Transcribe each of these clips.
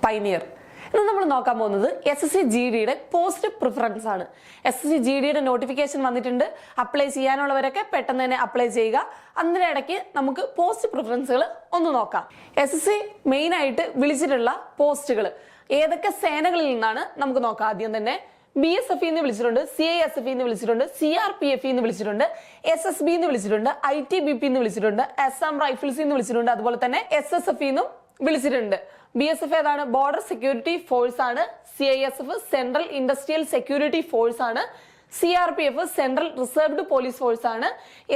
Pioneer. ഇന്ന് നമ്മൾ നോക്കാൻ പോകുന്നത് SSC GDയുടെ പോസ്റ്റ് പ്രിഫറൻസ് ആണ്. SSC GDയുടെ നോട്ടിഫിക്കേഷൻ വന്നിട്ടുണ്ട്. അപ്ലൈ ചെയ്യാനുള്ളവരൊക്കെ പെട്ടെന്ന് തന്നെ അപ്ലൈ ചെയ്യുക. അതിനിടയ്ക്ക് നമുക്ക് പോസ്റ്റ് പ്രിഫറൻസുകൾ ഒന്ന് നോക്കാം. SSC മെയിൻ ആയിട്ട് വിളിച്ചിട്ടുള്ള പോസ്റ്റുകൾ ഏതൊക്കെ സേനകളിൽ നിന്നാണ് നമുക്ക് നോക്കാം. ആദ്യം തന്നെ BSF എന്ന് വിളിച്ചിട്ടുണ്ട്, CISF എന്ന് വിളിച്ചിട്ടുണ്ട്, CRPF എന്ന് വിളിച്ചിട്ടുണ്ട്, SSB എന്ന് വിളിച്ചിട്ടുണ്ട്, ITBP എന്ന് വിളിച്ചിട്ടുണ്ട്, Assam റൈഫിൾസ് എന്ന് വിളിച്ചിട്ടുണ്ട്, അതുപോലെ തന്നെ SSF എന്നും വിളിച്ചിട്ടുണ്ട്. BSF ഏതാണ്? ബോർഡർ സെക്യൂരിറ്റി ഫോഴ്സ് ആണ്. CISF central industrial security force ആണ്. CRPF central reserved police force ആണ്.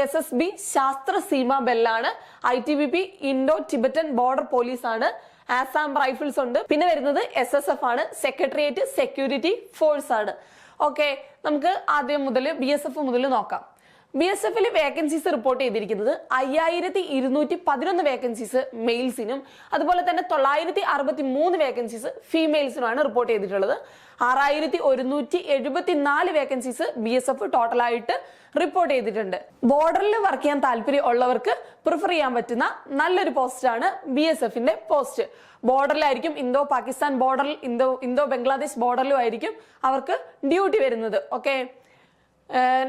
SSB ശാസ്ത്ര സീമ ബെല്ലാണ്. ITBP Indo Tibetan border police ആണ്. ആസാം റൈഫിൾസ് ഉണ്ട്. പിന്നെ വരുന്നത് SSF ആണ്, സെക്രട്ടേറിയറ്റ് സെക്യൂരിറ്റി ഫോഴ്സ് ആണ്. ഓക്കെ, നമുക്ക് ആദ്യം മുതൽ BSF മുതൽ നോക്കാം. BSF വേക്കൻസീസ് റിപ്പോർട്ട് ചെയ്തിരിക്കുന്നത് 5211 വേക്കൻസീസ് മെയിൽസിനും അതുപോലെ തന്നെ 963 വേക്കൻസീസ് ഫീമെയിൽസിനുമാണ് റിപ്പോർട്ട് ചെയ്തിട്ടുള്ളത്. 6174 വേക്കൻസീസ് BSF ടോട്ടലായിട്ട് റിപ്പോർട്ട് ചെയ്തിട്ടുണ്ട്. ബോർഡറിൽ വർക്ക് ചെയ്യാൻ താല്പര്യം ഉള്ളവർക്ക് പ്രിഫർ ചെയ്യാൻ പറ്റുന്ന നല്ലൊരു പോസ്റ്റാണ് BSFന്റെ പോസ്റ്റ്. ബോർഡറിലായിരിക്കും, ഇന്തോ പാകിസ്ഥാൻ ബോർഡറിൽ, ഇന്തോ ബംഗ്ലാദേശ് ബോർഡറിലും ആയിരിക്കും അവർക്ക് ഡ്യൂട്ടി വരുന്നത്. ഓക്കെ,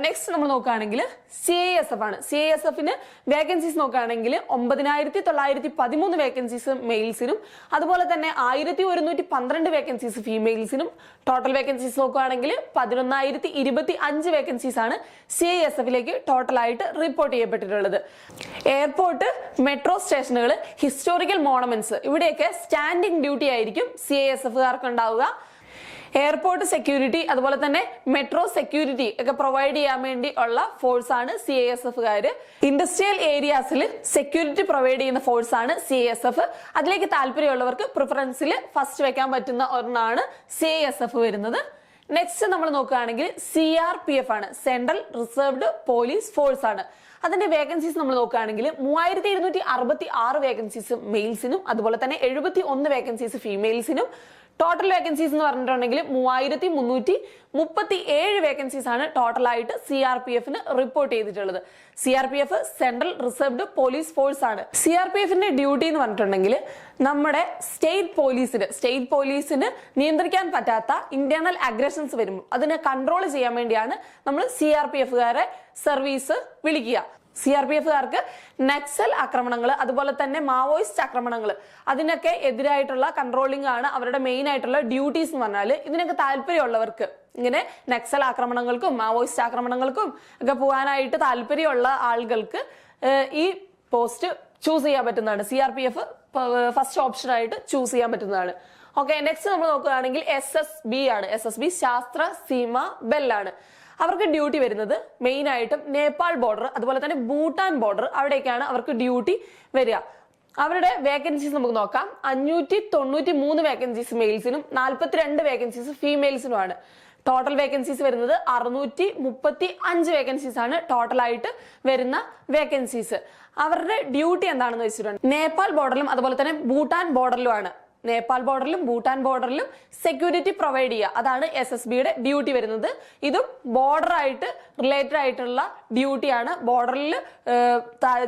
നെക്സ്റ്റ് നമ്മൾ നോക്കുകയാണെങ്കിൽ CISF ആണ്. CISFന് വേക്കൻസീസ് നോക്കുകയാണെങ്കിൽ 9913 വേക്കൻസീസ് മെയിൽസിനും അതുപോലെ തന്നെ 1112 വേക്കൻസീസ് ഫീമെയിൽസിനും. ടോട്ടൽ വേക്കൻസീസ് നോക്കുകയാണെങ്കിൽ 11025 വേക്കൻസീസ് ആണ് CISFിലേക്ക് ടോട്ടലായിട്ട് റിപ്പോർട്ട് ചെയ്യപ്പെട്ടിട്ടുള്ളത്. എയർപോർട്ട്, മെട്രോ സ്റ്റേഷനുകൾ, ഹിസ്റ്റോറിക്കൽ മോണമെന്റ്സ് ഇവിടെയൊക്കെ സ്റ്റാൻഡിംഗ് ഡ്യൂട്ടി ആയിരിക്കും CISFകാർക്ക് ഉണ്ടാവുക. എയർപോർട്ട് സെക്യൂരിറ്റി അതുപോലെ തന്നെ മെട്രോ സെക്യൂരിറ്റി ഒക്കെ പ്രൊവൈഡ് ചെയ്യാൻ വേണ്ടി ഉള്ള ഫോഴ്സ് ആണ് CISFകാര്. ഇൻഡസ്ട്രിയൽ ഏരിയാസിൽ സെക്യൂരിറ്റി പ്രൊവൈഡ് ചെയ്യുന്ന ഫോഴ്സ് ആണ് CISF. അതിലേക്ക് താല്പര്യമുള്ളവർക്ക് പ്രിഫറൻസിൽ ഫസ്റ്റ് വെക്കാൻ പറ്റുന്ന ഒരെണ്ണമാണ് CISF വരുന്നത്. നെക്സ്റ്റ് നമ്മൾ നോക്കുകയാണെങ്കിൽ CRPF ആണ്, സെൻട്രൽ റിസർവ്ഡ് പോലീസ് ഫോഴ്സ് ആണ്. അതിന്റെ വേക്കൻസീസ് നമ്മൾ നോക്കുകയാണെങ്കിൽ 3266 വേക്കൻസീസ് മെയിൽസിനും അതുപോലെ തന്നെ 71 വേക്കൻസീസ് ഫീമെയിൽസിനും. ടോട്ടൽ വേക്കൻസീസ് എന്ന് പറഞ്ഞിട്ടുണ്ടെങ്കിൽ 3337 വേക്കൻസീസ് ആണ് ടോട്ടലായിട്ട് CRPFന് റിപ്പോർട്ട് ചെയ്തിട്ടുള്ളത്. CRPF central reserved police force ആണ്. CRPFന്റെ ഡ്യൂട്ടി എന്ന് പറഞ്ഞിട്ടുണ്ടെങ്കിൽ നമ്മുടെ സ്റ്റേറ്റ് പോലീസിന് നിയന്ത്രിക്കാൻ പറ്റാത്ത ഇന്റേണൽ അഗ്രഷൻസ് വരുമ്പോൾ അതിനെ കൺട്രോൾ ചെയ്യാൻ വേണ്ടിയാണ് നമ്മൾ CRPFകാരെ സർവീസ് വിളിക്കുക. CRPFകാർക്ക് നക്സൽ ആക്രമണങ്ങൾ അതുപോലെ തന്നെ മാവോയിസ്റ്റ് ആക്രമണങ്ങൾ അതിനൊക്കെ എതിരായിട്ടുള്ള കൺട്രോളിംഗ് ആണ് അവരുടെ മെയിൻ ആയിട്ടുള്ള ഡ്യൂട്ടീസ് എന്ന് പറഞ്ഞാൽ. ഇതിനൊക്കെ താല്പര്യമുള്ളവർക്ക്, ഇങ്ങനെ നക്സൽ ആക്രമണങ്ങൾക്കും മാവോയിസ്റ്റ് ആക്രമണങ്ങൾക്കും ഒക്കെ പോകാനായിട്ട് താല്പര്യമുള്ള ആളുകൾക്ക് ഈ പോസ്റ്റ് ചൂസ് ചെയ്യാൻ പറ്റുന്നതാണ്. CRPF ഫസ്റ്റ് ഓപ്ഷൻ ആയിട്ട് ചൂസ് ചെയ്യാൻ പറ്റുന്നതാണ്. ഓക്കെ, നെക്സ്റ്റ് നമ്മൾ നോക്കുകയാണെങ്കിൽ SSB ആണ്. SSB ശാസ്ത്ര സീമ ബെല്ലാണ്. അവർക്ക് ഡ്യൂട്ടി വരുന്നത് മെയിൻ ആയിട്ടും നേപ്പാൾ ബോർഡർ അതുപോലെ തന്നെ ഭൂട്ടാൻ ബോർഡർ അവിടേക്കാണ് അവർക്ക് ഡ്യൂട്ടി വരിക. അവരുടെ വേക്കൻസീസ് നമുക്ക് നോക്കാം. 593 വേക്കൻസീസ് മെയിൽസിനും 42 വേക്കൻസീസ് ഫീമെയിൽസിനുമാണ്. ടോട്ടൽ വേക്കൻസീസ് വരുന്നത് 635 വേക്കൻസീസ് ആണ് ടോട്ടലായിട്ട് വരുന്ന വേക്കൻസീസ്. അവരുടെ ഡ്യൂട്ടി എന്താണെന്ന് വെച്ചിട്ടുണ്ടെങ്കിൽ നേപ്പാൾ ബോർഡറിലും അതുപോലെ തന്നെ ഭൂട്ടാൻ ബോർഡറിലുമാണ്. നേപ്പാൾ ബോർഡറിലും ഭൂട്ടാൻ ബോർഡറിലും സെക്യൂരിറ്റി പ്രൊവൈഡ് ചെയ്യുക, അതാണ് SSBയുടെ ഡ്യൂട്ടി വരുന്നത്. ഇതും ബോർഡറായിട്ട് റിലേറ്റഡ് ആയിട്ടുള്ള ഡ്യൂട്ടിയാണ്. ബോർഡറിൽ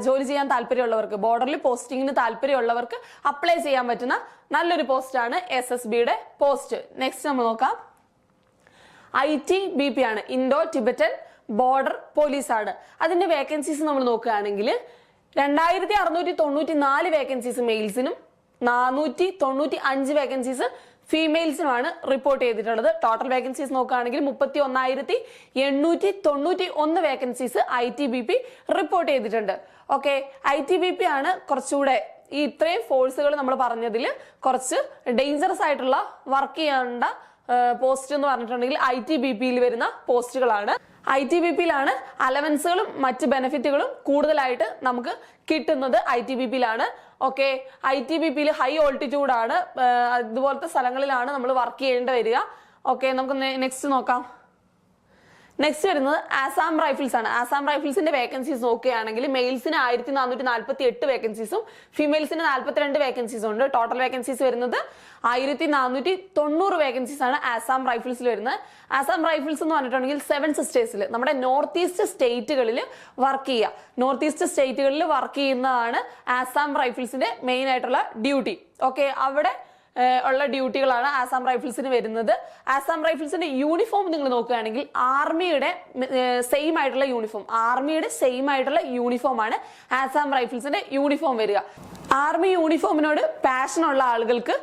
ജോലി ചെയ്യാൻ താല്പര്യമുള്ളവർക്ക്, ബോർഡറിൽ പോസ്റ്റിങ്ങിന് താല്പര്യമുള്ളവർക്ക് അപ്ലൈ ചെയ്യാൻ പറ്റുന്ന നല്ലൊരു പോസ്റ്റാണ് SSBയുടെ പോസ്റ്റ്. നെക്സ്റ്റ് നമ്മൾ നോക്കാം. ITBP ആണ്, ഇൻഡോ ടിബറ്റൻ ബോർഡർ പോലീസ് ആണ്. അതിന്റെ വേക്കൻസീസ് നമ്മൾ നോക്കുകയാണെങ്കിൽ 2694 വേക്കൻസീസ് മെയിൽസിനും 495 വേക്കൻസീസ് ഫീമെയിൽസിനുമാണ് റിപ്പോർട്ട് ചെയ്തിട്ടുള്ളത്. ടോട്ടൽ വേക്കൻസീസ് നോക്കുകയാണെങ്കിൽ 31,891 വേക്കൻസീസ് ITBP റിപ്പോർട്ട് ചെയ്തിട്ടുണ്ട്. ഓക്കെ, ITBP ആണ് കുറച്ചുകൂടെ ഈ ഇത്രയും ഫോഴ്സുകൾ നമ്മൾ പറഞ്ഞതിൽ കുറച്ച് ഡേഞ്ചറസ് ആയിട്ടുള്ള വർക്ക് ചെയ്യേണ്ട പോസ്റ്റ് എന്ന് പറഞ്ഞിട്ടുണ്ടെങ്കിൽ ITBPയിൽ വരുന്ന പോസ്റ്റുകളാണ്. ITBPയിലാണ് അലവൻസുകളും മറ്റ് ബെനിഫിറ്റുകളും കൂടുതലായിട്ട് നമുക്ക് കിട്ടുന്നത്. ITBPയിലാണ്. ഓക്കെ, ITBPയിൽ ഹൈ ഓൾട്ടിറ്റ്യൂഡ് ആണ്, ഇതുപോലത്തെ സ്ഥലങ്ങളിലാണ് നമ്മൾ വർക്ക് ചെയ്യേണ്ടി വരിക. ഓക്കെ, നമുക്ക് നെക്സ്റ്റ് നോക്കാം. നെക്സ്റ്റ് വരുന്നത് ആസാം റൈഫിൾസ് ആണ്. ആസാം റൈഫിൾസിന്റെ വേക്കൻസീസ് നോക്കുകയാണെങ്കിൽ മെയിൽസിന് 1448 വേക്കൻസീസും ഫീമെയിൽസിന് 42 വേക്കൻസീസും ഉണ്ട്. ടോട്ടൽ വേക്കൻസീസ് വരുന്നത് 1490 വേക്കൻസീസ് ആണ് ആസാം റൈഫിൾസിൽ വരുന്നത്. ആസാം റൈഫിൾസ് എന്ന് പറഞ്ഞിട്ടുണ്ടെങ്കിൽ 7 സിസ്റ്റേഴ്സിൽ നമ്മുടെ നോർത്ത് ഈസ്റ്റ് സ്റ്റേറ്റുകളിൽ വർക്ക് ചെയ്യുക. നോർത്ത് ഈസ്റ്റ് സ്റ്റേറ്റുകളിൽ വർക്ക് ചെയ്യുന്നതാണ് ആസാം റൈഫിൾസിന്റെ മെയിൻ ആയിട്ടുള്ള ഡ്യൂട്ടി. ഓക്കെ, അവിടെ ഉള്ള ഡ്യൂട്ടികളാണ് ആസാം റൈഫിൾസിന് വരുന്നത്. ആസാം റൈഫിൾസിന്റെ യൂണിഫോം നിങ്ങൾ നോക്കുകയാണെങ്കിൽ ആർമിയുടെ സെയിം ആയിട്ടുള്ള യൂണിഫോം ആണ് ആസാം റൈഫിൾസിന്റെ യൂണിഫോം വരിക. ആർമി യൂണിഫോമിനോട് പാഷൻ ഉള്ള ആളുകൾക്ക്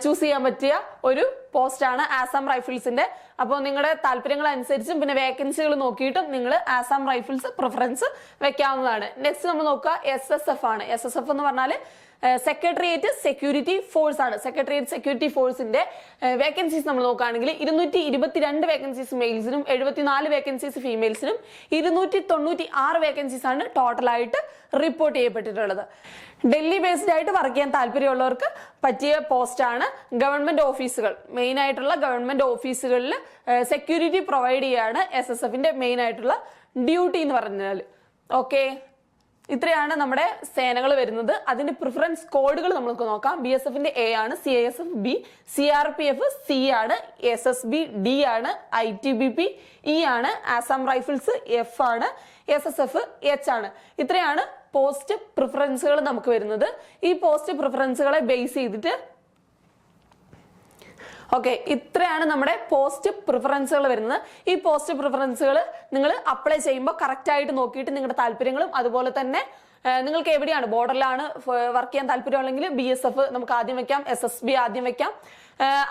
ചൂസ് ചെയ്യാൻ പറ്റിയ ഒരു പോസ്റ്റാണ് ആസാം റൈഫിൾസിന്റെ. അപ്പോൾ നിങ്ങളുടെ താല്പര്യങ്ങൾ അനുസരിച്ചും പിന്നെ വേക്കൻസികൾ നോക്കിയിട്ടും നിങ്ങൾ ആസാം റൈഫിൾസ് പ്രിഫറൻസ് വെക്കാവുന്നതാണ്. നെക്സ്റ്റ് നമ്മൾ നോക്കുക SSF ആണ്. SSF എന്ന് പറഞ്ഞാൽ സെക്രട്ടേറിയറ്റ് സെക്യൂരിറ്റി ഫോഴ്സ് ആണ്. സെക്രട്ടേറിയറ്റ് സെക്യൂരിറ്റി ഫോഴ്സിന്റെ വേക്കൻസീസ് നമ്മൾ നോക്കുകയാണെങ്കിൽ 222 വേക്കൻസീസ് മെയിൽസിനും 74 വേക്കൻസീസ് ഫീമെയിൽസിനും 296 വേക്കൻസീസ് ആണ് ടോട്ടലായിട്ട് റിപ്പോർട്ട് ചെയ്യപ്പെട്ടിട്ടുള്ളത്. ഡൽഹി ബേസ്ഡ് ആയിട്ട് വർക്ക് ചെയ്യാൻ താല്പര്യമുള്ളവർക്ക് പറ്റിയ പോസ്റ്റ് ആണ്. ഗവൺമെന്റ് ഓഫീസുകൾ, മെയിൻ ആയിട്ടുള്ള ഗവൺമെന്റ് ഓഫീസുകളിൽ സെക്യൂരിറ്റി പ്രൊവൈഡ് ചെയ്യാണ് SSFന്റെ മെയിൻ ആയിട്ടുള്ള ഡ്യൂട്ടി എന്ന് പറഞ്ഞാൽ. ഓക്കെ, ഇത്രയാണ് നമ്മുടെ സേനകൾ വരുന്നത്. അതിന്റെ പ്രിഫറൻസ് കോഡുകൾ നമുക്ക് നോക്കാം. BSFന്റെ A ആണ്, CISF B, CRPF C ആണ്, SSB D ആണ്, ITBP E ആണ്, ആസാം റൈഫിൾസ് F ആണ്, SSF H ആണ്. ഇത്രയാണ് പോസ്റ്റ് പ്രിഫറൻസുകൾ നമുക്ക് വരുന്നത്. ഈ പോസ്റ്റ് പ്രിഫറൻസുകളെ ബേസ് ചെയ്തിട്ട് ഓക്കെ, ഇത്രയാണ് നമ്മുടെ പോസ്റ്റ് പ്രിഫറൻസുകൾ വരുന്നത്. ഈ പോസ്റ്റ് പ്രിഫറൻസുകൾ നിങ്ങൾ അപ്ലൈ ചെയ്യുമ്പോൾ കറക്റ്റ് ആയിട്ട് നോക്കിയിട്ട് നിങ്ങളുടെ താല്പര്യങ്ങളും അതുപോലെ തന്നെ നിങ്ങൾക്ക് എവിടെയാണ് ബോർഡറിലാണ് വർക്ക് ചെയ്യാൻ താല്പര്യമുള്ളെങ്കിൽ BSF നമുക്ക് ആദ്യം വെക്കാം, SSB ആദ്യം വെക്കാം.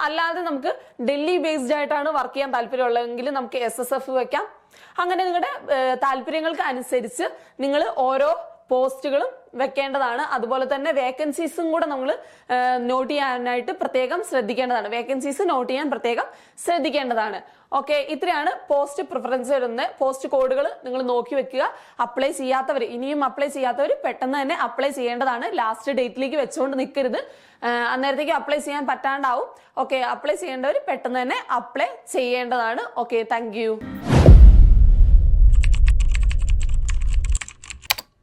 അല്ലാതെ നമുക്ക് ഡൽഹി ബേസ്ഡ് ആയിട്ടാണ് വർക്ക് ചെയ്യാൻ താല്പര്യമുള്ളതെങ്കിൽ നമുക്ക് SSF വെക്കാം. അങ്ങനെ നിങ്ങളുടെ താല്പര്യങ്ങൾക്ക് അനുസരിച്ച് നിങ്ങൾ ഓരോ പോസ്റ്റുകളും വെക്കേണ്ടതാണ്. അതുപോലെ തന്നെ വേക്കൻസീസും കൂടെ നമ്മൾ നോട്ട് ചെയ്യാനായിട്ട് പ്രത്യേകം ശ്രദ്ധിക്കേണ്ടതാണ്. വേക്കൻസീസ് നോട്ട് ചെയ്യാൻ പ്രത്യേകം ശ്രദ്ധിക്കേണ്ടതാണ്. ഓക്കെ, ഇത്രയാണ് പോസ്റ്റ് പ്രിഫറൻസ് വരുന്ന പോസ്റ്റ് കോഡുകൾ നിങ്ങൾ നോക്കി വെക്കുക. ഇനിയും അപ്ലൈ ചെയ്യാത്തവർ പെട്ടെന്ന് തന്നെ അപ്ലൈ ചെയ്യേണ്ടതാണ്. ലാസ്റ്റ് ഡേറ്റിലേക്ക് വെച്ചുകൊണ്ട് നിൽക്കരുത്, അന്നേരത്തേക്ക് അപ്ലൈ ചെയ്യാൻ പറ്റാണ്ടാവും. ഓക്കെ, അപ്ലൈ ചെയ്യേണ്ടവർ പെട്ടെന്ന് തന്നെ അപ്ലൈ ചെയ്യേണ്ടതാണ്. Okay, thank you.